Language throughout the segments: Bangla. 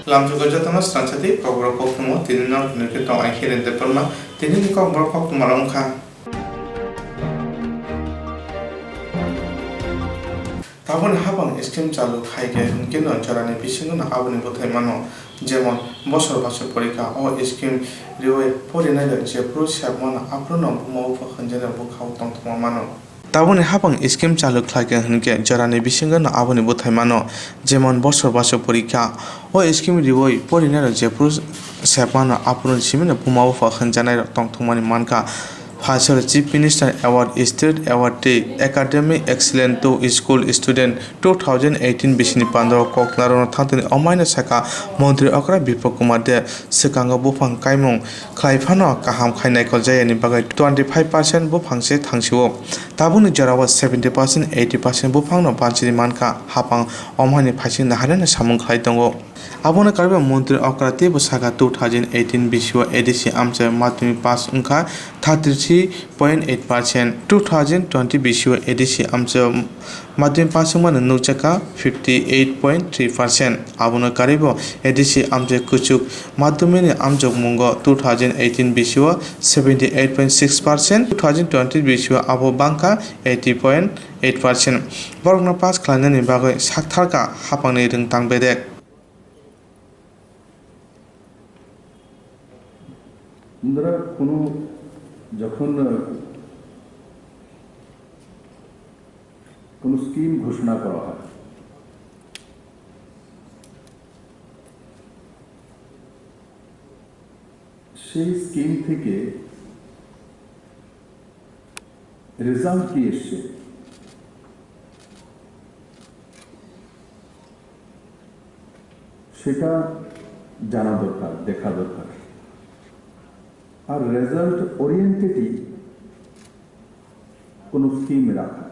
Lamjugajatama Swrangchati Kokborok koktwma tini no hinike tong ai khirin deporma tini ni kokborok koktwma longkha. Taboni habang scheme চালু খাইকে hinke no jorani bisingo no aboni bothai mano jemon bosor basor porika o scheme riwe porinai je pro sabmano aprono bumau phakhanje bukhau tongtoma mano. Taboni habang scheme চালু খাইকে hinke jorani bisingo no aboni bothai mano jemon bosor basor porika o scheme riwe porinai je pro sabmano aprono simene bumau phakhanje tongtomani manka. Fasal Chief Minister Award State Award Day Academic Excellence to School Student 2018 Bisini Pandro Koknaron Thantini Omaina Saka Montri Okra Bipo Kumar de Sekanga Bufang Kaimong Klaifano Kaham Khainai Koljayani Bagai 25% Bufangse Thangsiwo Tabuni Jarawa 70% 80% Bufangno Panchini Manka Hapang Omhani Phasin Naharana Samung Klaitongo Abona Karbe Montri Okra Tebo Saka 2018 Biswa Edisi Amche Matumi Pass Unka 33.8% 2020 Biswa Edisi Amche Matumi Passumana Nuchaka 58.3% Abona Karibo Edisi Amche Kuchuk Matumini Amjok Mungo 2018 Biswa 78.6% 2020 Biswa Abo Banka 80.8% Borgna Pass Klanani Bagai Saktarka Hapangni Ringtang Bedek আমরা কোনো যখন কোনো স্কিম ঘোষণা করা হয় সেই স্কিম থেকে রেজাল্ট কি এসছে সেটা জানা দরকার দেখা দরকার আর রেজাল্ট ওরিয়েন্টেডই কোনো স্কিম রাখা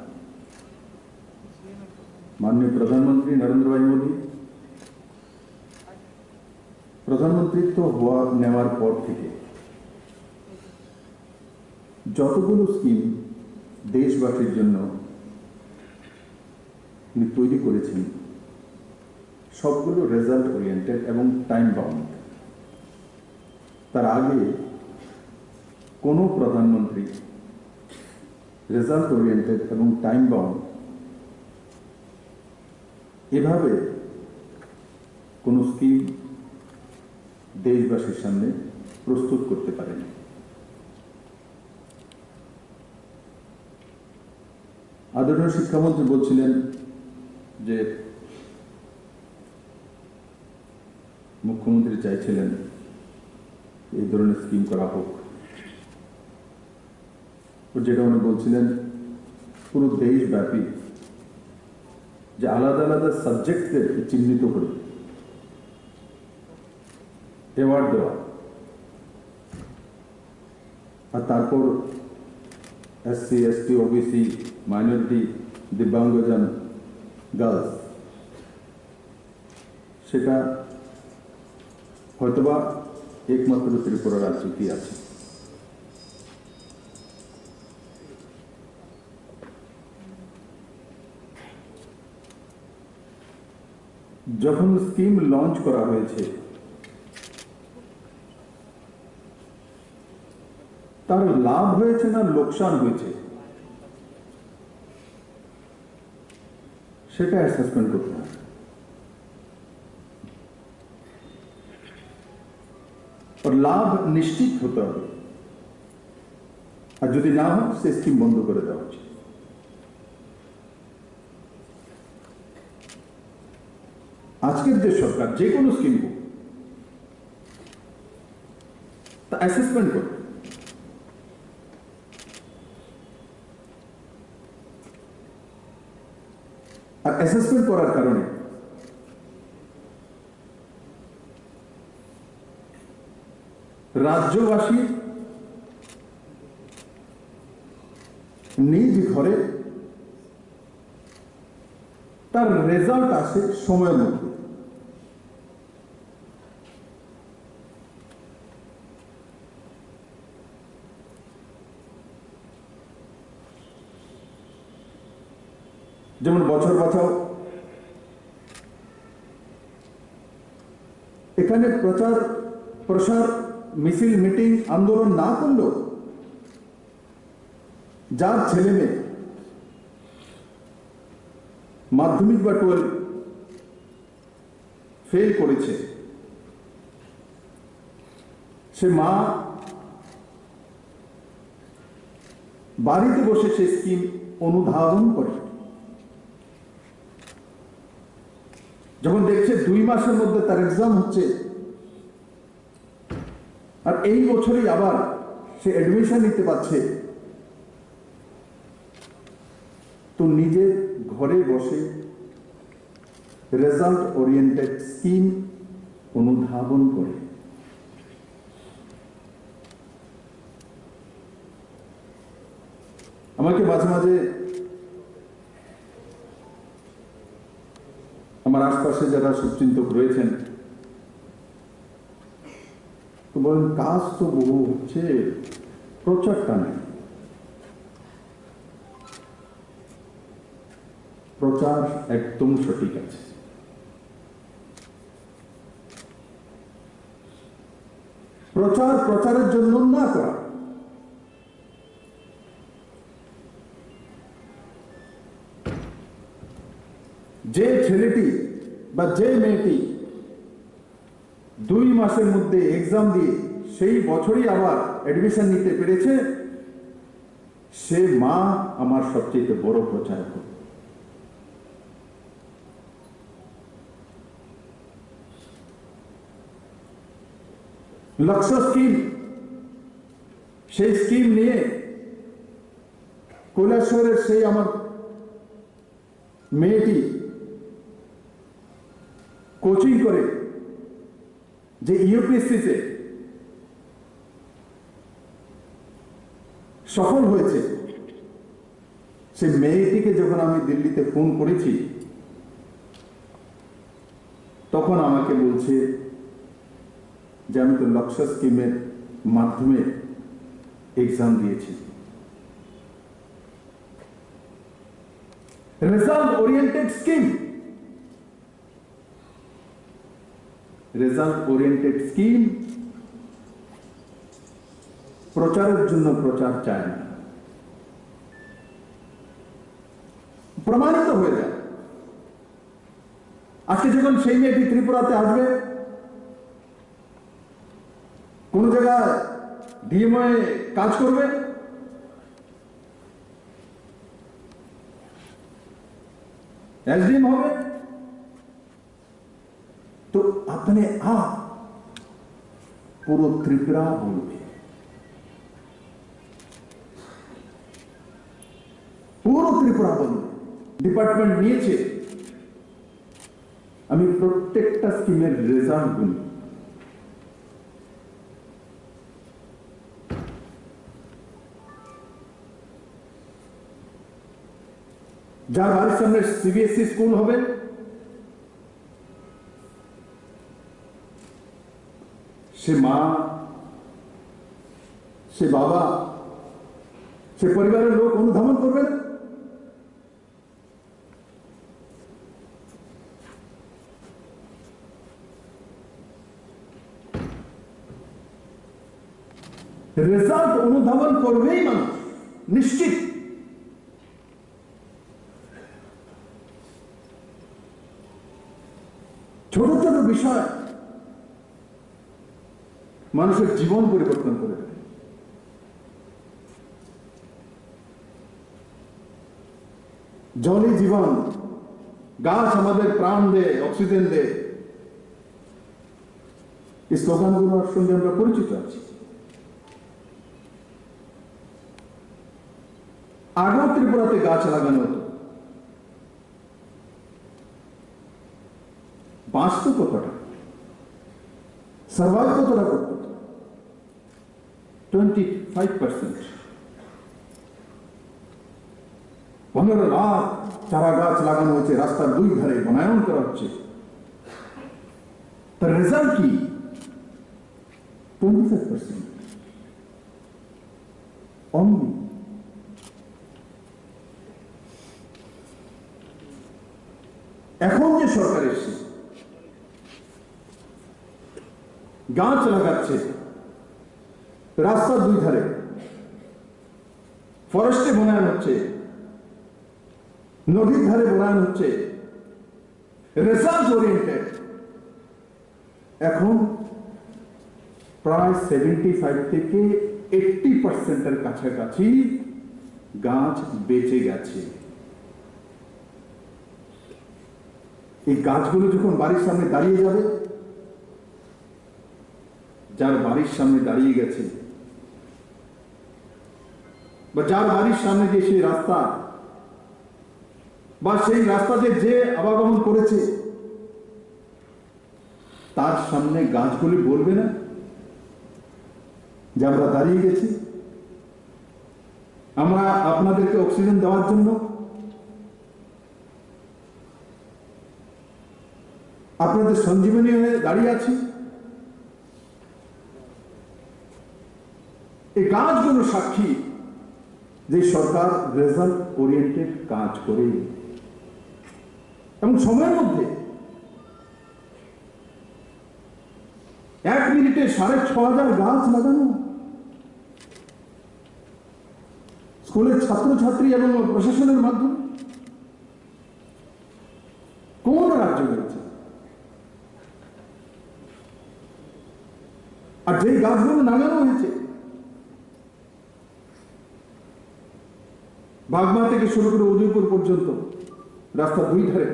মাননীয় প্রধানমন্ত্রী নরেন্দ্র ভাই মোদী প্রধানমন্ত্রীত্ব নেওয়ার পর থেকে যতগুলো স্কিম দেশবাসীর জন্য উনি তৈরি করেছেন সবগুলো রেজাল্ট ওরিয়েন্টেড এবং টাইম বাউন্ড তার আগে কোনো প্রধানমন্ত্রী রেজাল্ট ওরিয়েন্টেড এবং টাইম বাউন্ড এভাবে কোনো স্কিম দেশবাসীর সামনে প্রস্তুত করতে পারেনি আদরণীয় শিক্ষামন্ত্রী বলছিলেন যে মুখ্যমন্ত্রী চাইছিলেন এই ধরনের স্কিম করা হোক যেটা উনি বলছিলেন পুরো দেশব্যাপী যে আলাদা আলাদা সাবজেক্টদের চিহ্নিত করে অ্যাওয়ার্ড দেওয়া আর তারপর এসসি এসটি ওবিসি মাইনরিটি দিব্যাঙ্গজন গার্লস সেটা হয়তোবা একমাত্র ত্রিপুরা রাজ্যেই আছে যখন স্কিম লঞ্চ করা হয়েছে তার লাভ হয়েছে না লোকসান হয়েছে সেটা অ্যাসেসমেন্ট করতে হবে লাভ নিশ্চিত হতে হবে আর যদি না হয় সে স্কিম বন্ধ করে দেওয়া উচিত আজকের যে সরকার যে কোনো স্কিম হোক তা অ্যাসেসমেন্ট করে আর অ্যাসেসমেন্ট করার কারণে রাজ্যবাসী নিজ ঘরে তার রেজাল্ট আসে সময়ের মধ্যে যেমন বছর বাঁচাও এখানে প্রচার প্রসার মিছিল মিটিং আন্দোলন না করলেও যার ছেলে মেয়ে মাধ্যমিক বা 12 ফেল করেছে সে মা বাড়িতে বসে সে স্কিম অনুধাবন করে। যখন দেখছে 2 মাসের মধ্যে তার এক্সাম হচ্ছে আর এই বছরই আবার সে অ্যাডমিশন নিতে পারছে, তো নিজের ঘরে বসে রেজাল্ট ওরিয়েন্টেড স্কিম অনুধাবন করে। আমাকে মাঝে মাঝে আমার আশপাশে যারা শুভচিন্তক রয়েছেন তো বলেন, কাজ তো বহু হচ্ছে, প্রচারটা নেই। প্রচার একদম সঠিক আছে। প্রচার প্রচারের জন্য না করা, যে ছেলেটি বা যে মেয়েটি 2 মাসের মধ্যে এক্সাম দিয়ে সেই বছরই আবার অ্যাডমিশন নিতে পেরেছে, সে মা আমার সবচেয়ে বড় প্রচারক। লক্ষ্য স্কিম, সেই স্কিম নিয়ে কৈলাসহরের সেই আমার মেয়েটি কোচিং করে যে ইউপিএসসিতে সফল হয়েছে, সে মেয়েটিকে যখন আমি দিল্লিতে ফোন করেছি তখন আমাকে বলছে যে আমি তো লক্ষ্য স্কিমের মাধ্যমে এক্সাম দিয়েছি। Result oriented scheme, result oriented scheme প্রচারের জন্য প্রচার চায় না, প্রমাণিত হয়ে যায়। আজকে যখন সেই মেয়েটি ত্রিপুরাতে আসবে, কোন জায়গায় ডিএমও কাজ করবে, এসডিএম হবে, তো আপনি পুরো ত্রিপুরা বলবে, পুরো ত্রিপুরা বলবে। ডিপার্টমেন্ট নিয়েছে, আমি প্রত্যেকটা স্কিমের রেজাল্ট গুলি, যার বাড়ির সামনে সিবিএসই স্কুল হবে, সে মা, সে বাবা, সে পরিবারের লোক অনুধাবন করবেন। রেজাল্ট অনুধাবন করবেই মানুষ, নিশ্চিত। ছোট ছোট বিষয় মানুষের জীবন পরিবর্তন করে দেয়। জলই জীবন, গাছ আমাদের প্রাণ দেয়, অক্সিজেন দেয়। এই স্লোগানগুলোর সঙ্গে আমরা পরিচিত আছি। আগেও ত্রিপুরাতে গাছ লাগানো হতো, বাঁচত কতটা, সার্ভাইভ কতটা করত, 25%। 15 লাখ চারা গাছ লাগানো হয়েছে, রাস্তার 2 ধারে বনায়ন করা হচ্ছে। তার রেজাল্ট কি? 25% অনলি। এখন যে সরকার এসেছে, গাছ লাগাচ্ছে রাস্তার দুই ধারে, ফরেস্টে বনায়ন হচ্ছে, নদীর ধারে বনায়ন হচ্ছে, রিসার্চ ওরিয়েন্টেড। এখন প্রায় 75 থেকে 80% কাছাকাছি গাছ বেঁচে গেছে। এই গাছগুলো যখন বাড়ির সামনে দাঁড়িয়ে যাবে, যার বাড়ির সামনে দাঁড়িয়ে গেছে বা যার বাড়ির সামনে যে সেই রাস্তা বা সেই রাস্তাতে যে আবাগমন করেছে, তার সামনে গাছগুলি বলবে না যে আমরা দাঁড়িয়ে গেছি, আমরা আপনাদেরকে অক্সিজেন দেওয়ার জন্য আপনাদের সঞ্জীবনী হয়ে দাঁড়িয়ে আছি। এই গাছগুলো সাক্ষী যে সরকার রেজাল্ট ওরিয়েন্টেড কাজ করে এবং সময়ের মধ্যে 1 মিনিটে 6,500 গাছ লাগানো। স্কুলের ছাত্রছাত্রী এবং প্রশাসনের মাধ্যমে কোন রাজ্য রয়েছে? আর যে গাছগুলো লাগানো হয়েছে, বাগমা থেকে শুরু করে উদয়পুর পর্যন্ত রাস্তার দুই ধারে,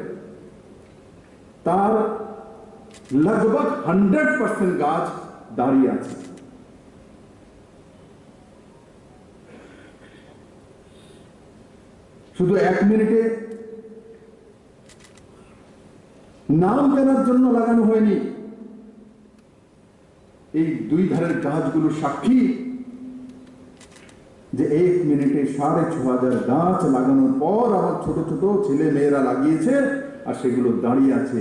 তার लगभग 100% গাছ দাঁড়িয়ে আছে। শুধু 1 মিনিটে নাম জানার জন্য লাগানো হয়নি। এই দুই ধারের গাছগুলো সাক্ষী যে 1 মিনিটে 6,500 গাছ লাগানোর পর আমার ছোট ছোট ছেলে মেয়েরা লাগিয়েছে আর সেগুলো দাঁড়িয়ে আছে।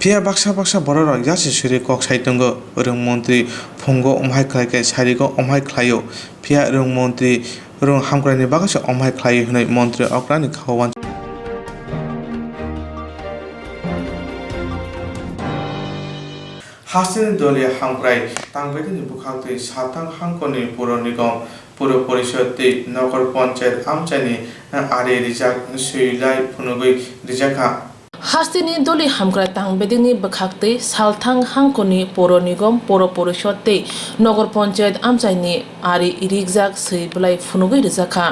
फिया बाक्सा बाक्सा बरर यासे सुरे कक साइतंग रंग मंत्री फंगो अमहाय खलायके सारिगो अमहाय खलायो फिया रंग मंत्री रंग हामक्रानि बागासे अमहाय खलायो हनै मंत्री अक्रानि खावान हासिन दलिया हामक्राय तांगबेदिनि बुखांतै सातां हांकनि पुर निगम पुर परिषदनि नगर पंचायत आमचानि आरे रिजाक सैलाय फुनुगै रिजाखा हास्तिनि दलि हामग्रा तांबेदिनि बखाक्तै सालथां हांकनि पौर निगम पौर परिषदनि नगर पंचायत आमचाइनि आरि रिगजाक सैबलाय फुनुगै रिजाखा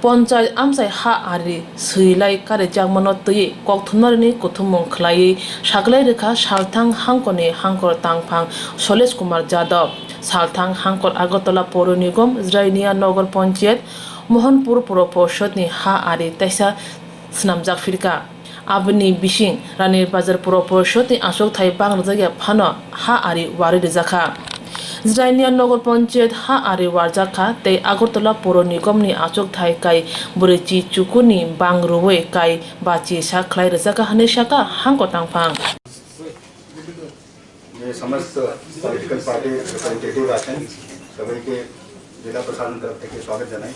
पंचायत आमचाइ हा आरि सैलाय कारे जागमनो तयै कक्थुमनारिनि कुथुममुं खलायै सागलाय रेखा सालथां हांकनि हांकर तांफां सलेश कुमार यादव सालथां हांकर आगरतला पौर निगम ज्राइनिया नगर पंचायत मोहनपुर पौर परिषदनि हा आरि ताइसा स्नामजाक फिरका आबनि बिसिं रानी बाजार पौर परिषदनि आसक थाइ बांग्ला जायगा फानो हा आरि वारि रिजाखा ज्राइनिया नगर पंचायत हा आरि वारजाखा तै आगरतला पौर निगमनि आसक थाइ काई बुरैचि चुकुनि बांग्रुवै काई बाचि सा खलाय रिजाखा हनै शाखा हांको तांफां ये समस्त पॉलिटिकल पार्टी रिप्रेजेंटेटिव आছেন সবাইকে জেলা প্রশাসন তরফ থেকে স্বাগত জানাই।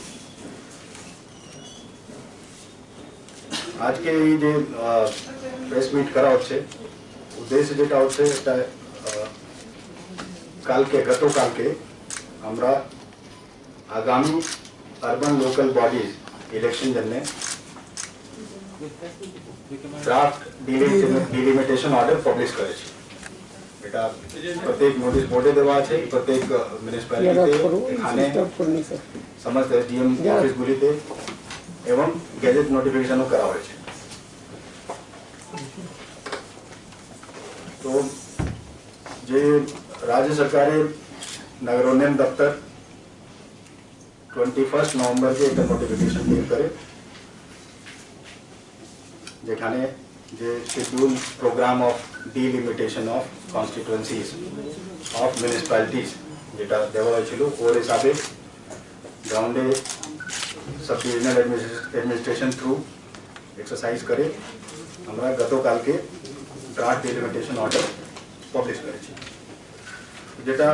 আজকে এই যে প্রেস মিট করা হচ্ছে উদ্দেশ্য যেটা হচ্ছে এটা গতকালকে আমরা আগামী আরবান লোকাল বডিজ ইলেকশন জন্য ড্রাফট ডিলিমিটেশন অর্ডার পাবলিশ করেছি। এটা প্রত্যেক নোটিশ বোর্ডে দেওয়া আছে, প্রত্যেক মিউনিসিপ্যালিটিতে, এখানে সমস্ত এসডিএম অফিসগুলিতে এবং গেজেট নোটিফিকেশনও করা হয়েছে। তো যে রাজ্য সরকারের নগরোন্নয়ন দপ্তর 21 নভেম্বরকে একটা নোটিফিকেশন বের করে যেখানে যে schedule program of delimitation of constituencies of municipalities যেটা দেওয়া হয়েছিল ওর হিসাবে গ্রাউন্ডে sub divisional administration through exercise करे আমরা গতকালকে ড্রাফট ডিলিমিটেশন অর্ডার পাবলিশ করেছি। যেটা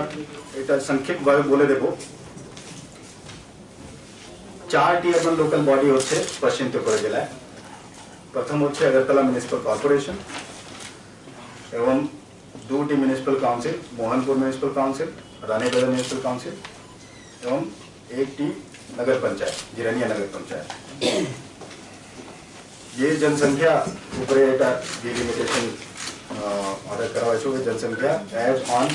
এটা সংক্ষিপ্তভাবে বলে দেব। 4টি আরবান লোকাল বডি হচ্ছে পশ্চিম ত্রিপুরা জেলায়। প্রথম হচ্ছে আগরতলা মিউনিসিপাল কর্পোরেশন, एवं 2टी municipal council, Mohanpur municipal council, Ranibazar municipal council एवं 1टी नगर पंचायत, जिरानिया नगर पंचायत। ये जनसंख्या ऊपर डिलिमिटेशन ऑर्डर करा हुआ जनसंख्या एज ऑन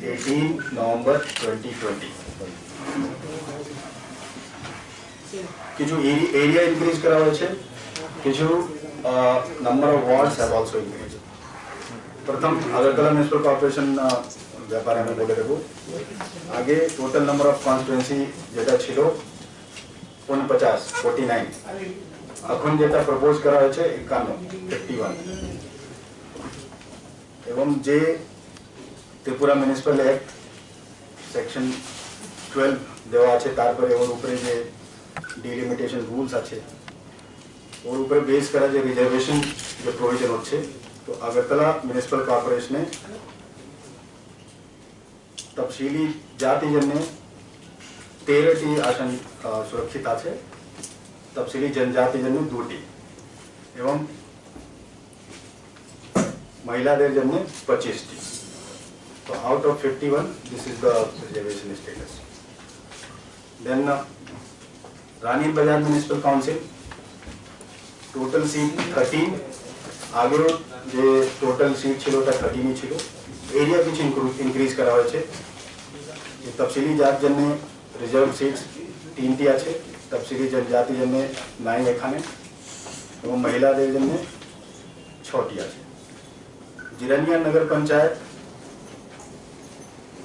18 नवंबर 2020 किछु एरिया इंक्रीज करा हुआ है, किछु number of wards have also increase. प्रथम अगरतला म्यूनिसिपल कॉर्पोरेशन व्यापार में बोले रहो आगे टोटल नंबर ऑफ कॉन्स्टिट्यूएंसी जेटा छिलो 49 अखन जेटा प्रपोज करा है 51 एवं जे त्रिपुरा म्यूनिसिपल एक्ट सेक्शन 12 देवा আছে তারপরে ওর উপরে যে ডিলিমিটেশন রুলস আছে ওর উপরে বেস করা যে রিজার্ভেশন যে প্রভিশন হচ্ছে तो अगरतला म्यूनिसिपल कॉर्पोरेशन तपशीली जाति जन्य 13टी आसन सुरक्षित आछे, तपशीली जनजाति जन्य 2टी एवं महिलादेर जन्य 25टी। तो out of 51 this is the reservation status. Then Rani Bazar municipal council total seat 13 आगे जे टोटल सीट छिलो 13 ही छिलो एरिया किछ इंक्रीज करा हुआ है। तफसीली जात जन्य रिजर्व सीट्स 3टी আছে, तफसीली जनजाति जन्य 9 এখানে এবং মহিলাদের জন্য 6টি আছে। জিরানিয়া নগর পঞ্চায়েত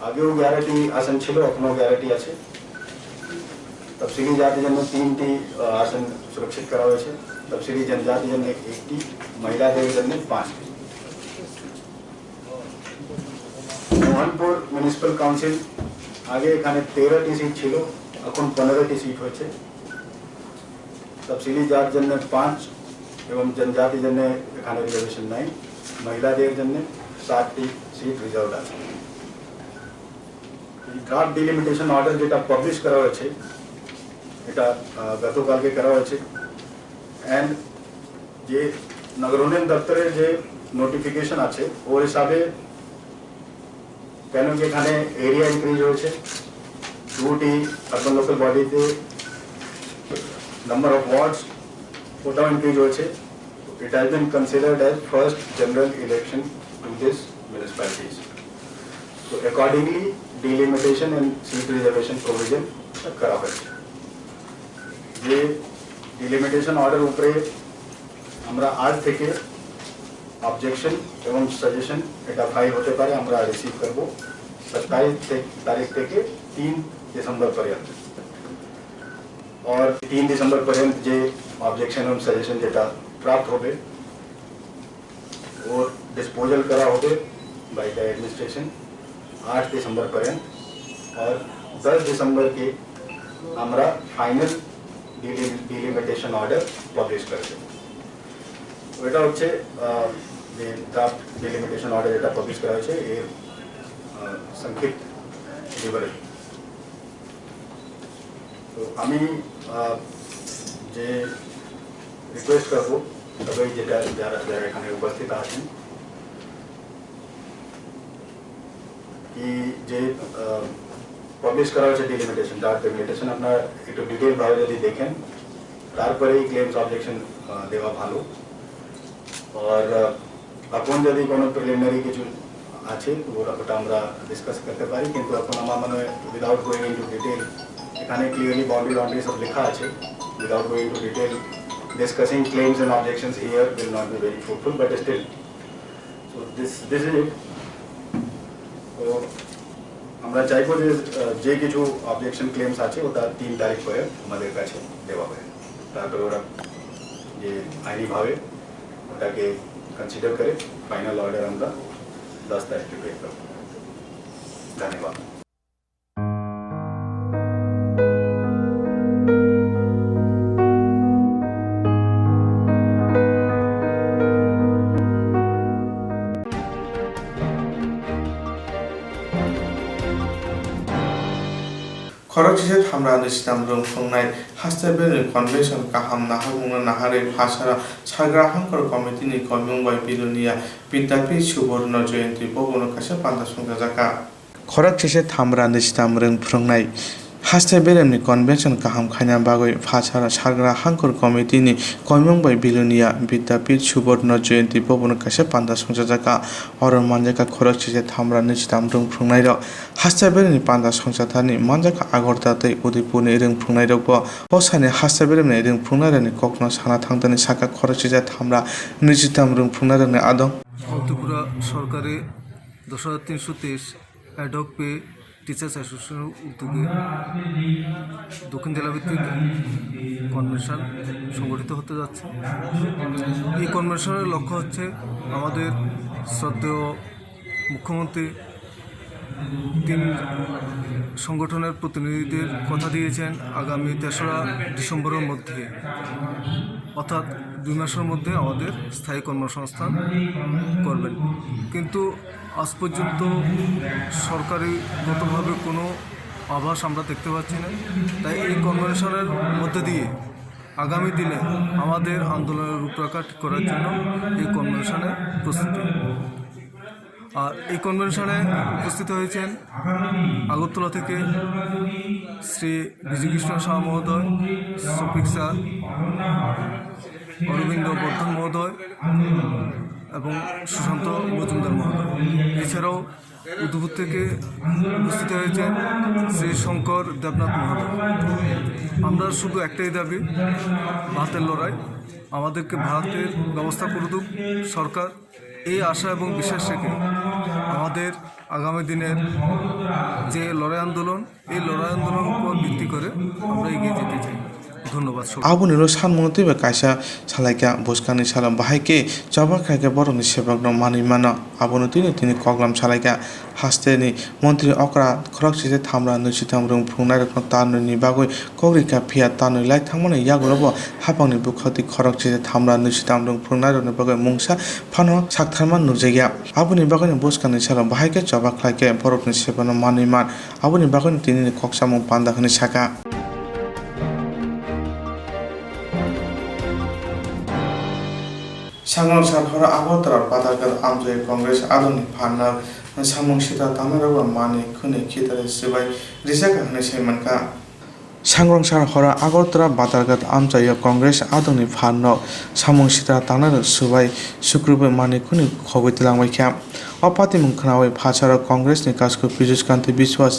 আগেও 11টি আসন ছিল, এখনো 11টি আছে। तफसीली जाति जन्य 3टी আসন सुरक्षित करा हुआ है, तफसीली जनजाति जन्य 1टी, महिलाদের जन्य 5टी। मोहनपुर म्यूनिसिपल काउंसिल आगे एखाने 13टी सीट छिलो, এখন 15टी सीट হয়েছে। तफसीली जात जन्य 5 एवं जनजाति जन्य एखाने रिजर्वेशन নাই, महिलाদের जन्य 7टी सीट रिजर्व আছে। ড্রাফট ডিলিমিটেশন অর্ডার যেটা পাবলিশ করা হয়েছে এটা গতকালকে করা হয়েছে এন্ড যে নগর উন্নয়ন দপ্তরের যে নোটিফিকেশন আছে ওর হিসাবে কেন কি এখানে এরিয়া ইনক্রিজ হয়েছে, 2টি আরবান লোকাল বডিতে নাম্বার অফ ওয়ার্ডস ওটাও ইনক্রিজ হয়েছে। It has been considered as first general election to this municipalities. তো accordingly delimitation and seat reservation provision করা হয়েছে। যে ডিলিমিটেশন অর্ডার উপরে আমরা আজ থেকে অবজেকশন এবং সাজেশন এটা ফাইল হতে পারে, আমরা রিসিভ করব 27 तारीख থেকে 3 दिसंबर पर्यंत। और 3 दिसंबर पर्यंत जे ऑब्जेक्शन और सजेशन जेटा प्राप्त होबे और डिस्पोजल करा होबे बाय द एडमिनिस्ट्रेशन 8 दिसंबर पर्यंत। और 10 दिसंबर के আমরা ফাইনাল ডিলিমিটেশন অর্ডার পাবলিশ করব। এটা হচ্ছে যে ড্রাফট ডিলিমিটেশন অর্ডার এটা পাবলিশ করা হয়েছে এর সংক্ষিপ্ত বিবরণ। তো আমি যে রিকোয়েস্ট করব সবাই যেটা যারা এখানে উপস্থিত আছেন কি যে পাবলিশ করা হয়েছে ডিলিমিটেশন ড্রাফট ডিলিমিটেশন আপনারা একটু ডিটেইল ভাবে যদি দেখেন তারপরেই ক্লেমস অবজেকশন দেওয়া ভালো। और এখন যদি কোনো প্রিলিমিনারি কিছু আছে ওটা আমরা ডিসকাস করতে পারি, কিন্তু এখন আমার মনে হয় উইদাউট গোয়িং ইনটু ডিটেইল এখানে ক্লিয়ারলি বাউন্ডারি সব লেখা আছে। Without going into detail discussing claims and objections here will not be very fruitful, but still so this is it. তো আমরা চাইবো যে কিছু অবজেকশন ক্লেমস আছে ওটা 3 তারিখ পরে আমাদের কাছে দেওয়া হবে, তারপরে ওরা যে আইনিভাবে ওটাকে कंसीडर करें, फाइनल ऑर्डर हम 10 तारीख के पे करो। धन्यवाद। খরচে থামরা নিশ্চিতাম রংফুংনাই হাস্তাবের কনভেনশন কাহাম নাহাमुंगना नाहारे भाषा साग्रा हांकर कमिटिनि कयमुंबाय बिलुनिया विद्यापीठ सुवर्ण जयंती भवन कासे पान्दा संजाजाका खरचेसे थामरा निश्चिताम रंफुंनाय हास्ताबेरनि कन्वेन्शन काहाम खायना बागै भाषा साग्रा हांकर कमिटिनि कयमुंबाय बिलुनिया विद्यापीठ सुवर्ण जयंती भवन कासे पान्दा संजाजाका अरन मानजाका खरचेसे थामरा निश्चिताम रंफुंनाय हास्ताबेरनि पान्दा संजाथानि मानजाका आगरतातै उदयपुरनि रंफुंनाय हसानि हास्ताबेरनि रंफुंनायनि कक्न साना थांदानि साका खरचेसे थामरा निश्चिताम रंफुंनायनि आदं ত্রিপুরা সরকারে 10,323 অ্যাডহক পে টিচার্স অ্যাসোসিয়েশনের উদ্যোগে দক্ষিণ জেলাভিত্তিক কনভেনশন সংগঠিত হতে যাচ্ছে। এই কনভেনশনের লক্ষ্য হচ্ছে আমাদের শ্রদ্ধেয় মুখ্যমন্ত্রী 3 সংগঠনের প্রতিনিধিদের কথা দিয়েছেন আগামী 3রা ডিসেম্বরের মধ্যে অর্থাৎ 2 মাসের মধ্যে আমাদের স্থায়ী কর্মসংস্থান করবেন, কিন্তু আজ পর্যন্ত সরকারিগতভাবে কোনো আভাস আমরা দেখতে পাচ্ছি না। তাই এই কনভেনশনের মধ্যে দিয়ে আগামী দিনে আমাদের আন্দোলনের রূপরেখা ঠিক করার জন্য এই কনভেনশনের প্রস্তুতি। আর এই কনভেনশনে উপস্থিত হয়েছেন আগরতলা থেকে শ্রী বিজয়কৃষ্ণ শাহ মহোদয়, শফিক স্যার, অরবিন্দ বর্ধন মহোদয় এবং সুশান্ত মজুমদার মহোদয়। এছাড়াও উদ্ভূত থেকে উপস্থিত হয়েছেন শ্রী শঙ্কর দেবনাথ মহোদয়। আমরা শুধু একটাই দাবি, ভাতের লড়াই, আমাদেরকে ভাতের ব্যবস্থা করে দিক সরকার। এই আশা এবং বিশ্বাস রেখে আমাদের আগামী দিনের যে লড়াই আন্দোলন, এই লড়াই আন্দোলনের উপর ভিত্তি করে আমরা এগিয়ে যেতে চাই। ধন্যবাদ। আবুনিল সানমতিबो कायसा सालायका बुसकानि साला बाहायके जबाखायके बरनि सेबक मानि माना आबुनितिनि तिनि कगलाम सालायका हास्तेनि मन्त्री अकरा खरकसिसे थामरा निश्चिताम रंफुंनाय रखन ताननि बागै कग्रिका फिया तानै लाइ थांमाने यागलबो हापांनि बुखति खरकसिसे थामरा निश्चिताम रंफुंनाय रखन बागै मुंसा फानो साकथारमा नुजाया आबुनि बागैनि बुसकानि साला बाहायके जबाखायके बरनि सेबक मानि मान आबुनि बागैनि तिनि कक्सामुं पान्दाखनि साका सांग्रांसार हर आगरतला बादागत आमजय कांग्रेस आदनि फाना सामंसिता तानाराबा मानि खुनि खितारे सिबाय रिजाका हने सेमनका सांग्रांसार हर आगरतला बादागत आमजय कांग्रेस आदनि फाना सामंसिता तानारा सिबाय शुक्रबार मानि खुनि खबैतलांबायखा अपाति मुंखनावै भाषार कांग्रेसनि कासको पिजुसकान्ति विश्वास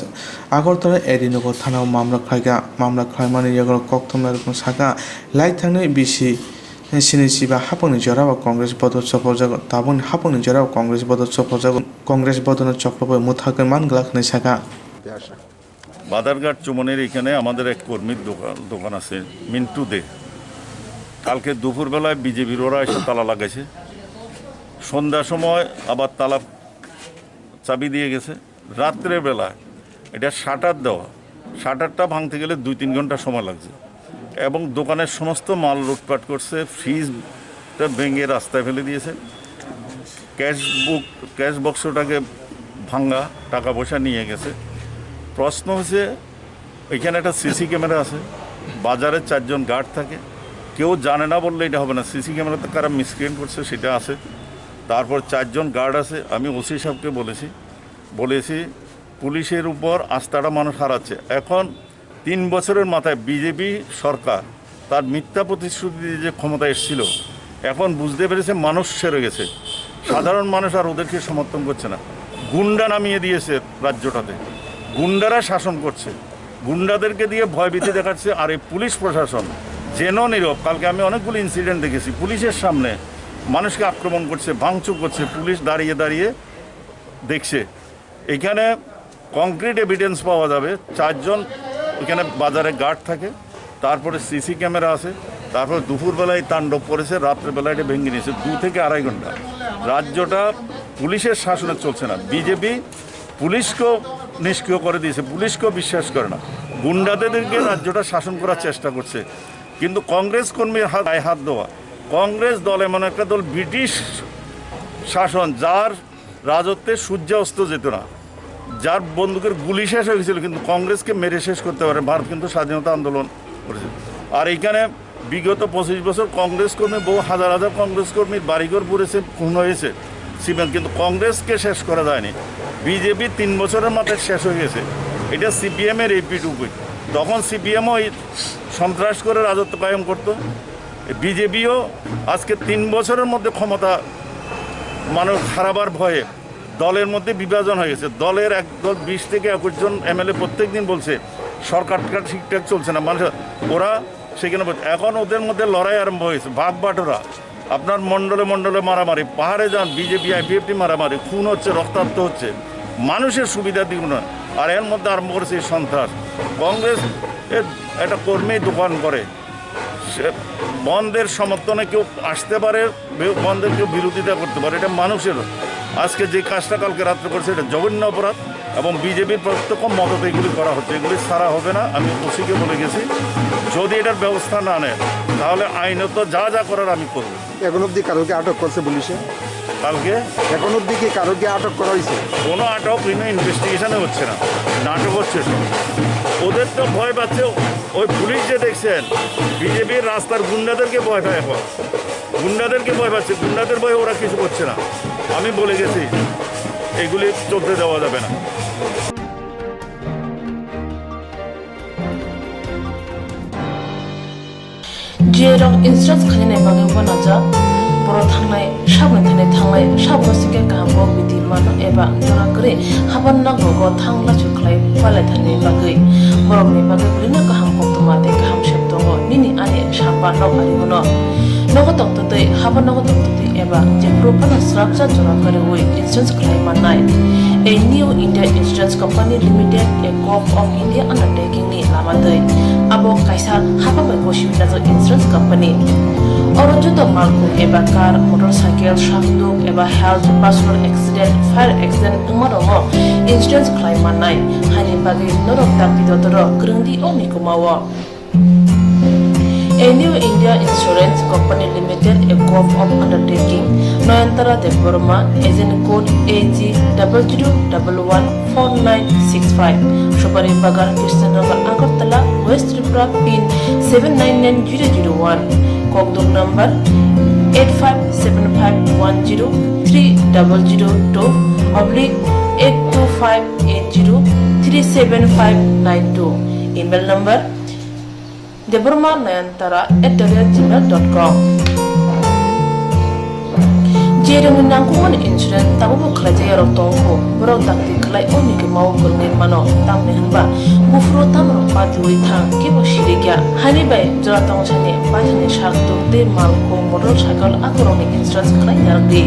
आगरतला एडिनगर थानाव मामला खायमानि यागर कोक्तमा साका लाइथांनि बिसि सिनिसिबा हापंनि जराव कांग्रेस बदल सफलजागो ताबन हापंनि जराव कांग्रेस बदल सफलजागो कांग्रेस बदल चक्रबो मुथाके मानगलाखनि साका বাদারঘাট চুমনের এখানে আমাদের এক কর্মীর দোকান আছে মিন্টু দে। কালকে দুপুরবেলায় বিজেপির ওরা এসে তালা লাগাইছে, সন্ধ্যার সময় আবার তালা চাবি দিয়ে গেছে। রাত্রের বেলা এটা শাটার দেওয়া, শাটারটা ভাঙতে গেলে 2-3 ঘন্টা সময় লাগছে এবং দোকানের সমস্ত মাল লুটপাট করছে, ফ্রিজটা ভেঙে রাস্তায় ফেলে দিয়েছে, ক্যাশ বক্সটাকে ভাঙা, টাকা পয়সা নিয়ে গেছে। প্রশ্ন হচ্ছে এখানে একটা সিসি ক্যামেরা আছে, বাজারে 4 জন গার্ড থাকে, কেউ জানে না বললে এটা হবে না। সিসি ক্যামেরাতে কারা মিসক্রিয়েন্ট করছে সেটা আছে। তারপর 4 জন গার্ড আছে। আমি ওসি সাহেবকে বলেছি পুলিশের উপর আস্থাটা মানুষ হারাচ্ছে। এখন 3 বছরের মাথায় বিজেপি সরকার তার মিথ্যা প্রতিশ্রুতি দিয়ে যে ক্ষমতা এসেছিল, এখন বুঝতে পেরেছে মানুষ সেরে গেছে, সাধারণ মানুষ আর ওদেরকে সমর্থন করছে না। গুন্ডা নামিয়ে দিয়েছে রাজ্যটাতে, গুন্ডারা শাসন করছে, গুন্ডাদেরকে দিয়ে ভয়ভীতি দেখাচ্ছে। আর এই পুলিশ প্রশাসন যেন নীরব। কালকে আমি অনেকগুলো ইনসিডেন্ট দেখেছি, পুলিশের সামনে মানুষকে আক্রমণ করছে, ভাঙচুর করছে, পুলিশ দাঁড়িয়ে দাঁড়িয়ে দেখছে। এখানে কংক্রিট এভিডেন্স পাওয়া যাবে, 4 জন এখানে বাজারে গার্ড থাকে, তারপরে সিসি ক্যামেরা আছে, তারপর দুপুরবেলায় তাণ্ডব করেছে, রাত্রেবেলায় এটা ভেঙে নিয়েছে। 2 থেকে আড়াই ঘন্টা রাজ্যটা পুলিশের শাসনে চলছে না। বিজেপি পুলিশকেও নিষ্ক্রিয় করে দিয়েছে, পুলিশকেও বিশ্বাস করে না, গুন্ডাদেরকে রাজ্যটা শাসন করার চেষ্টা করছে। কিন্তু কংগ্রেস কর্মীর গায়ে হাত দেওয়া, কংগ্রেস দল এমন একটা দল, ব্রিটিশ শাসন যার রাজত্বে সূর্যাস্ত যেত না, যার বন্দুকের গুলি শেষ হয়ে গেছিল, কিন্তু কংগ্রেসকে মেরে শেষ করতে পারে। ভারত কিন্তু স্বাধীনতা আন্দোলন করেছে। আর এইখানে বিগত 25 বছর কংগ্রেস কর্মী, বহু হাজার হাজার কংগ্রেস কর্মীর বাড়িঘর পুড়েছে, খুন হয়েছে সিপিএম, কিন্তু কংগ্রেসকে শেষ করা যায়নি। বিজেপি 3 বছরের মাথায় শেষ হয়ে গেছে। এটা সিপিএমের এইপিটুকুই। তখন সিপিএমও এই সন্ত্রাস করে রাজত্ব কায়েম করতো। বিজেপিও আজকে 3 বছরের মধ্যে ক্ষমতা মানুষ হারাবার ভয়ে দলের মধ্যে বিভাজন হয়ে গেছে। দলের একদল 20 থেকে 21 জন এমএলএ প্রত্যেক দিন বলছে সরকারটা ঠিকঠাক চলছে না, মানুষ ওরা সেখানে এখন ওদের মধ্যে লড়াই আরম্ভ হয়েছে, ভাগ বাটোরা। আপনার মণ্ডলে মণ্ডলে মারামারি, পাহাড়ে যান বিজেপি আইপিএফটি মারামারি, খুন হচ্ছে, রক্তাক্ত হচ্ছে, মানুষের সুবিধা দিক নয়। আর এর মধ্যে আরম্ভ করেছে সন্ত্রাস। কংগ্রেস একটা কর্মী দোকান করে, সে বন্ধের সমর্থনে কেউ আসতে পারে, বন্ধের কেউ বিরোধিতা করতে পারে, এটা মানুষের। আজকে যে কাজটা কালকে রাত্রে করছে এটা জঘন্য অপরাধ, এবং বিজেপির প্রত্যক্ষ মদতে এগুলি করা হচ্ছে। এগুলি ছাড়া হবে না। আমি ওসিকে বলে গেছি, যদি এটার ব্যবস্থা না নেয় তাহলে আইনত যা যা করার আমি করব। এখন অব্দি কারোকে আটক করছে পুলিশে? কালকে এখন অব্দি কি কারোকে আটক করা হয়েছে? কোনো আটক, কোনো ইনভেস্টিগেশনে হচ্ছে না, নাটক হচ্ছে। ওদের তো ভয় পাচ্ছে। ওই পুলিশ যে দেখছেন, বিজেপির রাস্তার গুন্ডাদেরকে ভয় পায়, এখন গুন্ডাদেরকে ভয় পাচ্ছে। গুন্ডাদের ভয়ে ওরা কিছু করছে না। আমি বলে গেছি এগুলি চলতে দেওয়া যাবে না। जेराव इंस्ट्राक्ट खालामनाय बागै बनाजा बर' थांनाय साबोन थांनाय साबोसिके गाहामबो बिदि मानो एबा जरागरे हाबन नांगौ थांला चुखलाय पालाय थानाय बागै बर'नि बागै बुलिनो गाहाम कोक्तमा दे गाहाम शेप दङ निनि आने साबा नाव आरिमोनो नगो तक्तदै हाबन नगो तक्तदै एबा जे प्रोपानो स्ट्राक्चार जरागरे वे इंस्ट्राक्ट खालाय माननाय A new India Insurance Company Limited, a co-op of India undertaking ni lamadai. Abo kaisa haba bai goshim nazo insurance company. Oro joto malku eba car, motorcycle, shaftuk eba health, personal accident, fire accident umaromo insurance claim manai. Hani bagi norok tak bidodoro grungdi omi kumawo. A new India Insurance Company Limited, a co-op of undertaking, Noyantara de Burma, agent code AG00114965, Shubari Bagar, Krishnagar, Agartala, West Tripura, PIN 799001, Kokdok number 8575103000/82580375592, email number deburmanayantara@gmail.com. Jerung nangkuman insurance tabu kelaja ya rotongko berau takti kelai oni ke mau berngin mano tam nehanba bufro tam ropa duit thang kibo shirikya hani bay jora tong chane pasane shakto de malko motorcycle akoroni insurance kelai yargi.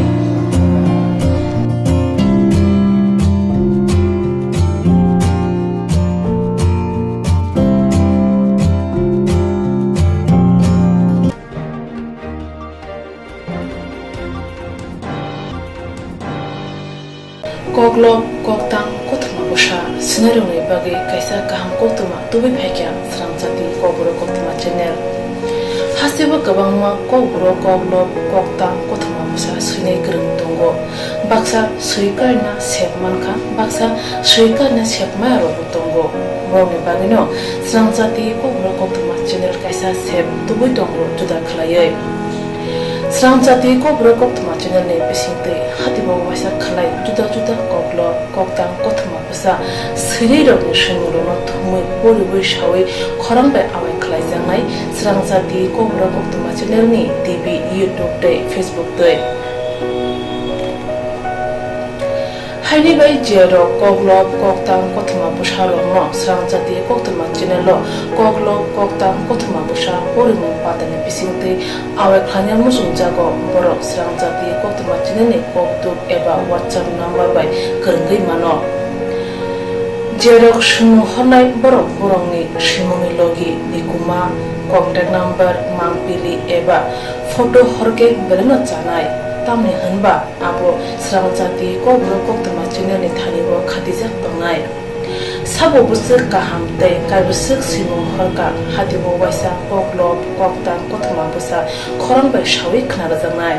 Koglom koktang koktma bosha sinarungi bagi kaisa kaham koktma tubi phekya Swrangchati Kokborok koktma channel hasiba gabangma Kokborok koglom koktang koktma bosha sinai grung tongo baksa suikarna sepmanka baksa suikarna sepmayaro tongo moni bagino Swrangchati Kokborok koktma channel kaisa sep tubi tongo juda khlaye Swrangchati Kokborok koktma channel ne bisingte hatibo waisa khalai juda juda koklo koktang koktma basa siriro ni shinguro no thumui poribu shawi khorangbe awai khalai jangnai Swrangchati Kokborok koktma channel ni TV YouTube te Facebook te haini bai jero koklo koktang koktma basa ro no Swrangchati Kokborok channel lo koklo koktang koktma basa porimu padane bisingte awai khlanya musung jago borok Swrangchati Kokborok channel ni koktuk eba WhatsApp number bai kerenggai mano jerok shunu honai borok borongni shimoni logi nikuma contact number mangpili eba photo horke bereno chanai tamni hanba abo Swrangchati Kokborok koktma channel ni thanibo khatijak pangnai sabo busuk kaham te kai busuk simung horka hatibo waisa koklo koktang koktma busa khorang bai shawi khna janai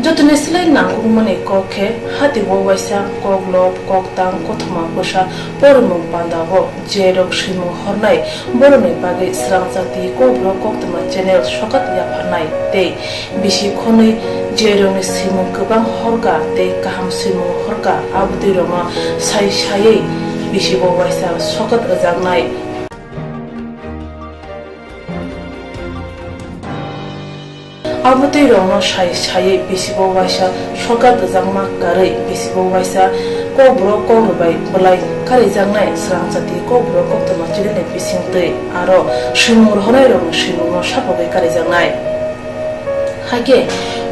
যতনে সিলাই নাঙ্গুমানে ককে হাতি ববাইসা কগলব কক্তাং koktwma বসা পরমং পান্দাবো জেরক সিমু হরনাই বরনে বাগে স্রাংচাতি কোকব্রক koktwma চ্যানেল সকাত ইয়াফারনাই তে বিসি খনি জেরংনি সিমু গোबां হরকা তে কাহাম সিমু হরকা আবদি রঙা সাই সাयै BC ববাইসা সকাত জাগনাই Abutei rongno sai bisibo waisa sokat jangma karai bisibo waisa koborok korubai bolai karai jangnai Swrangchati Kokborok koktwma chilene bisingtei aro simur honai rong simurno sapogai karai jangnai hage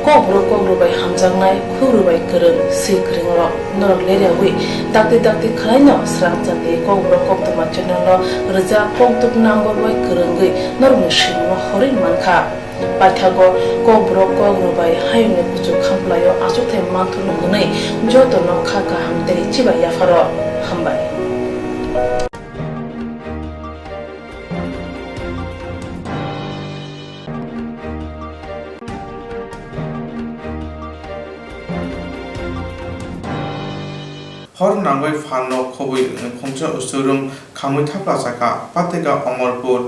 koborok korubai hamjangnai khurubai korong sikringo norok leriawi dakti khalaino Swrangchati Kokborok koktwma channel rja koktwma nangorbai korongoi norokni simurno horin mankha Paithago Kokborok Kokrubai hayungni kuchu khamplayo achukthai manthunu hwnai jotono khaka hamtei chibai yafaro hambai hor nangoi phanno khobui khongcha usurum khamui thapla jaka patega Amorpur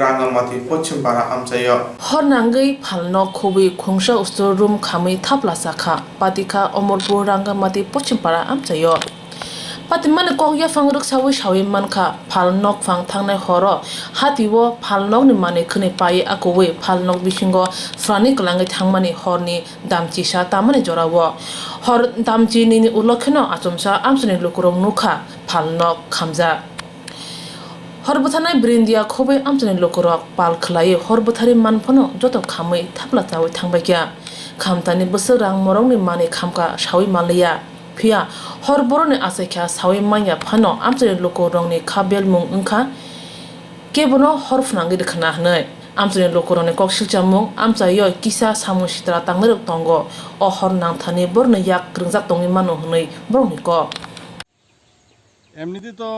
Rangamati Pochimpara Amchayo hor nangai phalno khobui khongsa ustorum khamui thapla sakha patika Amorpur Rangamati Pochimpara Amchayo patimane kokya fangruk sawi mankha phalnok phang thangnai horo hatiwo phalnok ni mane khne pai akowe phalnok bisingo frani klangai thangmani horni damchi sa tamane jorawo hor damchi ni ulokhno achomsa amsani lokurong nukha phalnok khamja Horbuthanai Brindia Kobe Amtani Lokorok Pal Khlai Horbuthari Manphono Joto Khamui Thapla Chawi Thangbaikia Khamtani Busarang Morongni Mani Khamka Shawi Malaya Phia Horboroni Asekha Sawi Manya Phano Amtani Lokorongni Khabel Mung Ungkha Kebono Horfnangi Khna Hnai Amtani Lokoroni Kokshilchamung Amchayo Kisa Samushitra Tanglerok Tongo O Hornang Thani Borne Yak Kringjak Tongi Mano Hnai Borni Ko এমনিতে তো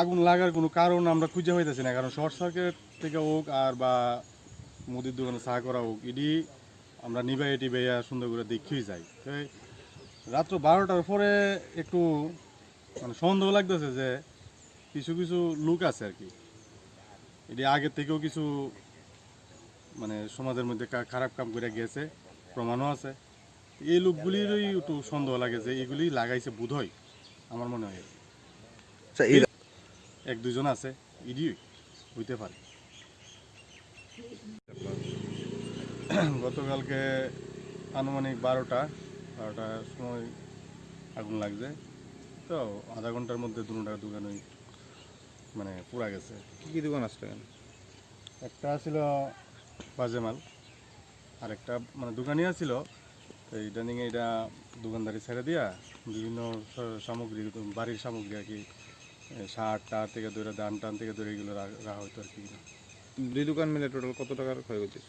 আগুন লাগার কোনো কারণ আমরা খুঁজে পাইতেছি না কারণ শর্ট সার্কিট থেকে হোক আর বা মুদির দোকানে চা করা হোক এটি আমরা নিবাই টিবাইয়া সুন্দর করে দেখেই যাই তো রাত্র 12টার পরে একটু মানে সন্দেহ লাগতেছে যে কিছু লোক আছে আর কি এটি আগের থেকেও কিছু মানে সমাজের মধ্যে খারাপ কাম করে গেছে প্রমাণও আছে এই লোকগুলিরই একটু সন্দেহ লাগে যে এগুলি লাগাইছে বোধহয় আমার মনে হয় এক দুজন আছে ইডি হইতে পারে গতকালকে আনুমানিক 12টার সময় আগুন লাগছে তো আধা ঘন্টার মধ্যে দুটার দোকান মানে পুরা গেছে কি দোকান আসলে একটা ছিল বাজেমাল আর একটা মানে দোকানই ছিল এই ডাইনিং এটা দোকানদারি ছেড়ে দিয়া বিভিন্ন সামগ্রী বাড়ির সামগ্রী আর কি শার্ট টার থেকে ধরে দান টান থেকে ধরে এগুলো রাখা হইতো আর কি দুই দোকান মিলে টোটাল কত টাকার ক্ষয় হয়েছে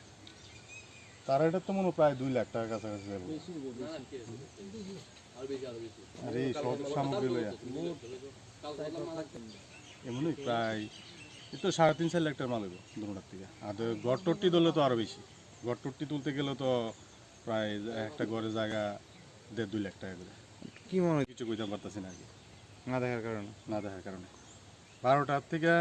তার এটা তো মনে প্রায় 2 লাখ টাকার কাছাকাছি যাবে আর এই সব সামগ্রী লইয়া এমনই প্রায় তো 3.5-4 লাখ টাকার মাল হইব দুটার থেকে আর গড়টটি তুললে তো আরো বেশি গড়টটি তুলতে গেলে তো প্রায় একটা ঘরের জায়গা 1.5-2 লাখ টাকা করে কি মনে হয় কিছু কইতে পারতাছি না আর কি না দেখার কারণে 12টার থেকে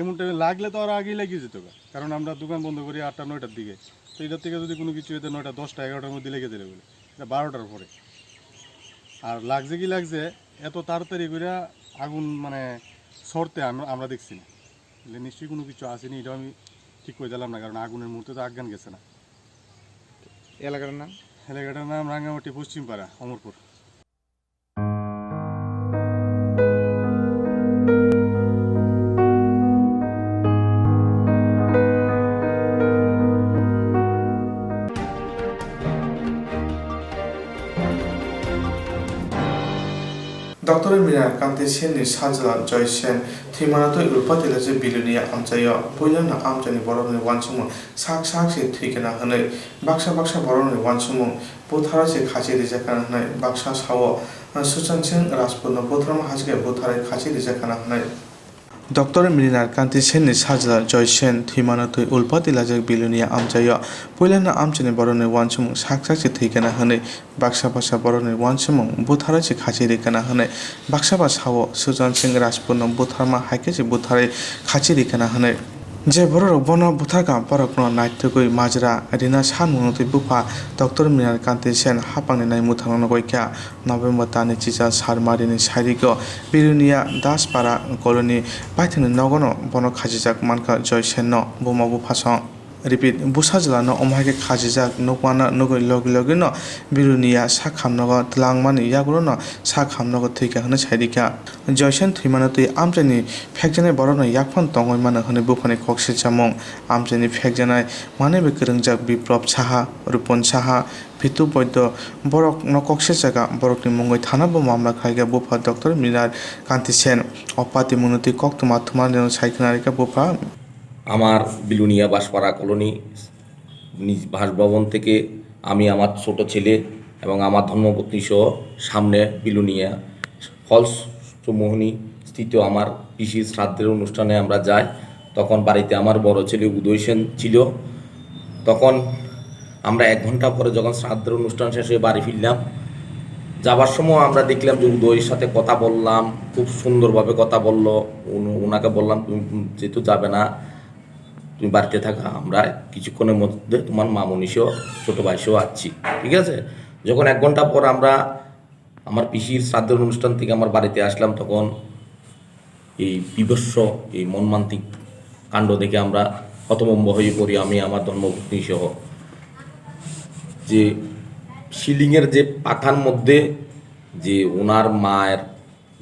এমন টাইমে লাগলে তো আর আগেই লাগিয়ে যেত কারণ আমরা দোকান বন্ধ করি 8টা-9টার দিকে তো এটার থেকে যদি কোনো কিছু হইতে 9টা 10টা 11টার মধ্যে লেগে যেতে বলে এটা 12টার পরে আর লাগছে এত তাড়াতাড়ি করে আগুন মানে সরতে আমরা দেখছি না নিশ্চয়ই কোনো কিছু আসেনি এটা আমি ঠিক করে দিলাম না কারণ আগুনের মুহূর্তে তো আজ্ঞান গেছে না এলাকাটার নাম রাঙ্গামাটি পশ্চিমপাড়া Amarpur Dr. Mira Kanti Sen Sajla Joy Sen Timanato Urpatilaje Bilunia Amchayo Pulana Amchani Boroni Wansumo Sak Se Trikana Hane Baksha Boroni Wansumo Butharase Kachi Rijakana Hane Baksha Sawo Suchanchen Raspuna Butram Haske Buthare Kachi Rijakana Hane Dr. Milinar Kanti Sen ni sajla Joy Sen thimana tui ulpati lajak bilunia amjaya poilana amchani borone wansumung saksaksi thikana hane baksa basa borone wansumung buthara chi khachi rekana hane baksa basa hawo Sujan Singh Rajputno butharma haike chi buthare khachi rekana hane যে বড় বন বুথারকা বরকন নাইত্যকই মাজরা রিনা সানমুনতই বুফা ডক্টর মিনার কান্তি সেন হাপাংনি নাই মুথানো গইকা নভেম্বর তানি চিজা সারমারিনি সাইরিক বিরুনিয়া দাসপাড়া কলোনি বাইথনি নগন বন খাজিজাক মানকা জয় Sen বুমা বুফাসং Repeat, Busajlano Omhake Kajizak, Nokwana Nogo Logino, Birunia, Sakhamnogo, Tlangman, Yaguno, Sakhamnogo Tika Hana Chadika, Joshan Timanati, Amjani, Pekjane Borona, Yakpan Tongo Mana Hane Bupane Koksichamong, Amjani Pekjana, Manebekirunjak Biprop Saha, Rupon Saha, Pitu Boydo, Borok no Koksisaka, Borok Mongoi Tanabo Mama Kaiga Bupa, Dr. Minar Kantisen, Opati Munuti Koktwma Tuman Saikanarika Bupa. আমার বিলুনিয়া বাসপাড়া কলোনি নিজ বাসভবন থেকে আমি আমার ছোট ছেলে এবং আমার ধর্মপত্নী সহ সামনে বিলুনিয়া ফলস চৌমোহনী স্থিত আমার পিসির শ্রাদ্ধের অনুষ্ঠানে আমরা যাই। তখন বাড়িতে আমার বড় ছেলে উদয় সেন ছিল। তখন আমরা 1 ঘন্টা পরে যখন শ্রাদ্ধের অনুষ্ঠান শেষ হয়ে বাড়ি ফিরলাম, যাবার সময় আমরা দেখলাম যে উদয়ের সাথে কথা বললাম, খুব সুন্দরভাবে কথা বলল। ওনাকে বললাম তুমি যেহেতু যাবে না, তুমি বাড়িতে থাকা, আমরা কিছুক্ষণের মধ্যে তোমার মামুনিসহ ছোটো ভাইসহ আসছি, ঠিক আছে। যখন 1 ঘন্টা পর আমরা আমার পিসির শ্রাদ্ধের অনুষ্ঠান থেকে আমার বাড়িতে আসলাম, তখন এই বিভৎস এই মর্মান্তিক কাণ্ড দেখে আমরা হতভম্ব হয়ে পড়ি। আমি আমার ধর্মপত্নী সহ, যে সিলিংয়ের যে পাখার মধ্যে যে ওনার মায়ের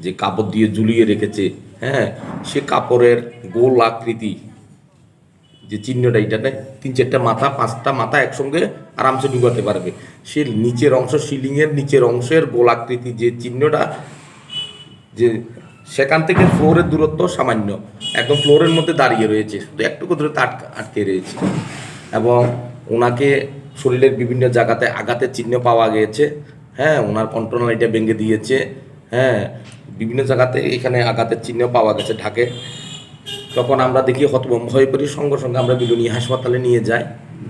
যে কাপড় দিয়ে ঝুলিয়ে রেখেছে, হ্যাঁ, সে কাপড়ের গোল আকৃতি যে চিহ্নটা, এটাতে 3-4টা মাথা 5টা মাথা একসঙ্গে আরামসে ঢুকাতে পারবে। সে নিচের অংশ, সিলিংয়ের নিচের অংশের গোলাকৃতি যে চিহ্নটা, যে সেখান থেকে ফ্লোরের দূরত্ব সামান্য, একদম ফ্লোরের মধ্যে দাঁড়িয়ে রয়েছে, শুধু একটুকু দূরে আটকে রয়েছে। এবং ওনাকে শরীরের বিভিন্ন জায়গাতে আঘাতের চিহ্ন পাওয়া গিয়েছে, হ্যাঁ, ওনার কন্ট্রোনালিটা ভেঙে দিয়েছে, হ্যাঁ, বিভিন্ন জায়গাতে এখানে আঘাতের চিহ্ন পাওয়া গেছে ঢাকে। তখন আমরা দেখি হতভম্ব হয়ে পড়ি। সঙ্গে সঙ্গে আমরা বিলুনিয়া হাসপাতালে নিয়ে যাই।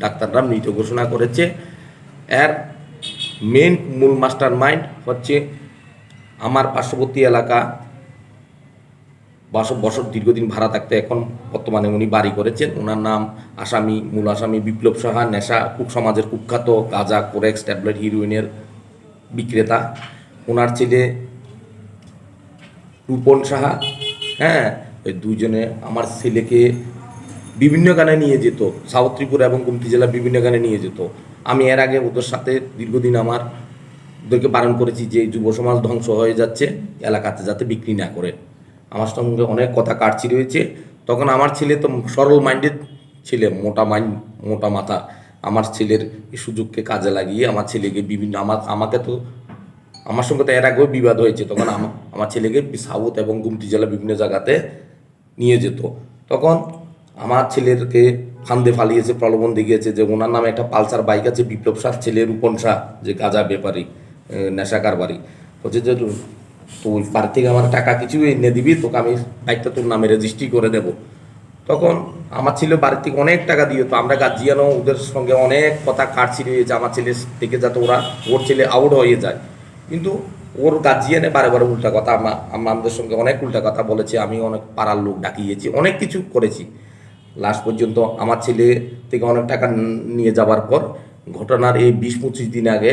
ডাক্তাররা মৃত ঘোষণা করেছে। এর মূল মাস্টার মাইন্ড হচ্ছে আমার পার্শ্ববর্তী এলাকা, বছর দীর্ঘদিন ভাড়া থাকতে এখন বর্তমানে উনি বাড়ি করেছেন। ওনার নাম মূল আসামি বিপ্লব সাহা, নেশা সমাজের কুখ্যাত গাঁজা, কোরেক্স, ট্যাবলেট, হিরোইনের বিক্রেতা। ওনার ছেলে রূপন সাহা, হ্যাঁ, ওই দুজনে আমার ছেলেকে বিভিন্ন গানে নিয়ে যেত, সাউথ ত্রিপুরা এবং গুমতি জেলা বিভিন্ন গানে নিয়ে যেত। আমি এর আগে ওদের সাথে দীর্ঘদিন ওদেরকে বারণ করেছি যে যুব সমাজ ধ্বংস হয়ে যাচ্ছে, এলাকাতে যাতে বিক্রি না করে। আমার সঙ্গে অনেক কথা কাটছি রয়েছে। তখন আমার ছেলে তো সরল মাইন্ডেড ছেলে, মোটা মাথা। আমার ছেলের এই সুযোগকে কাজে লাগিয়ে আমার ছেলেকে আমার সঙ্গে তো এর আগেও বিবাদ হয়েছে। তখন আমার ছেলেকে সাউথ এবং গুমতি জেলা বিভিন্ন জায়গাতে নিয়ে যেত। তখন আমার ছেলেকে ফান্দে ফালিয়েছে, প্রলোভন দেখিয়েছে যে ওনার নামে একটা পালসার বাইক আছে, বিপ্লব শাহ ছেলে রূপন শাহ, যে গাঁজা ব্যাপারী, নেশা কারবারি, বলছে যে তুই বাড়ি থেকে আমার টাকা কিছু এনে দিবি, তোকে আমি বাইকটা তোর নামে রেজিস্ট্রি করে দেব। তখন আমার ছেলে বাড়ির থেকে অনেক টাকা দিয়ে, তো আমরা গার্জিয়ানও ওদের সঙ্গে অনেক কথা কাটছি রয়েছে আমার ছেলের থেকে, যাতে ওর ছেলে আউট হয়ে যায়। কিন্তু ওর গার্জিয়ানে বারে উল্টা কথা, আমাদের সঙ্গে অনেক উল্টা কথা বলেছে। আমি অনেক পাড়ার লোক ডাকিয়েছি, অনেক কিছু করেছি। লাস্ট পর্যন্ত আমার ছেলে থেকে অনেক টাকা নিয়ে যাবার পর, ঘটনার এই 20-25 দিন আগে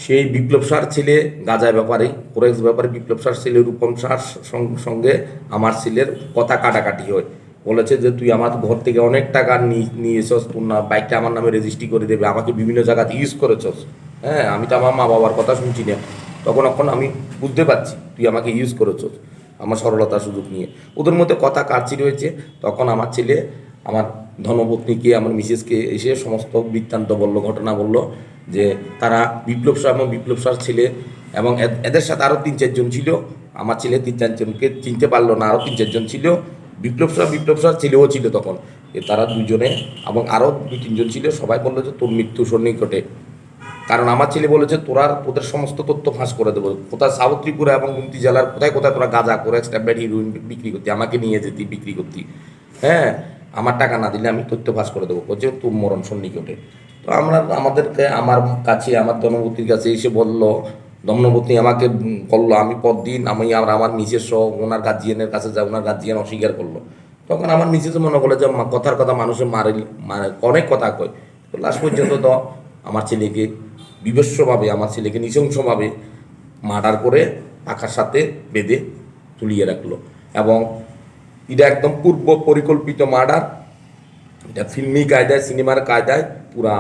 সেই বিপ্লব শাহর ছেলে গাঁজা ব্যাপারে, কোরেক্স ব্যাপারে বিপ্লব শাহর ছেলে রূপম শাহর সঙ্গে আমার ছেলের কথা কাটাকাটি হয়। বলেছে যে তুই আমার ঘর থেকে অনেক টাকা নিয়েছস, তোর না বাইকটা আমার নামে রেজিস্ট্রি করে দেবে, আমাকে বিভিন্ন জায়গাতে ইউজ করেছস, হ্যাঁ, আমি তো আমার মা বাবার কথা শুনছি না। তখন আমি বুঝতে পারছি তুই আমাকে ইউজ করেছস আমার সরলতার সুযোগ নিয়ে। ওদের মধ্যে কথা কাটছি রয়েছে। তখন আমার ছেলে আমার ধর্মপত্নীকে, আমার মিসেসকে এসে সমস্ত বৃত্তান্ত বলল, ঘটনা বলল, যে তারা বিপ্লব শাহ এবং বিপ্লব শাহর ছেলে এবং এদের সাথে আরও 3-4 জন ছিল। আমার ছেলে 3-4 জনকে চিনতে পারলো না, আরও 3-4 জন ছিল। বিপ্লব শাহর ছেলেও ছিল তখন। তারা দুজনে এবং আরও 2-3 জন ছিল। সবাই বললো যে তোর মৃত্যু সন্নিকটে, কারণ আমার ছেলে বলেছে তোদের সমস্ত তথ্য ফাঁস করে দেবো, কোথায় সাউথ ত্রিপুরা এবং গুমতি জেলার কোথায় কোথায় তোরা গাঁজা করে স্ট্যান্ডার্ড হিরোইন বিক্রি করতি, আমাকে নিয়ে যেতি বিক্রি করতি, হ্যাঁ আমার টাকা না দিলে আমি তথ্য ফাঁস করে দেবো, বলছে তোর মরণ সন্নিকটে। তো আমাদেরকে আমার কাছে আমার ধর্মপত্নীর কাছে এসে বললো, ধর্মপত্নী আমাকে বললো আমি পরদিন আমি আমার মিসেস সহ ওনার গার্জিয়ানের কাছে যাই, ওনার গার্জিয়ান অস্বীকার করলো। তখন আমার মিসেস মনে করলো যে কথার কথা মানুষের মানে অনেক কথা কয়। তো লাস্ট পর্যন্ত তো আমার ছেলেকে বিভৎসভাবে, আমার ছেলেকে নৃশংসভাবে মার্ডার করে পাখার সাথে বেঁধে ঝুলিয়ে রাখলো। এবং এটা একদম পূর্ব পরিকল্পিত মার্ডার, এটা ফিল্মি কায়দায় সিনেমার কায়দায় পুরা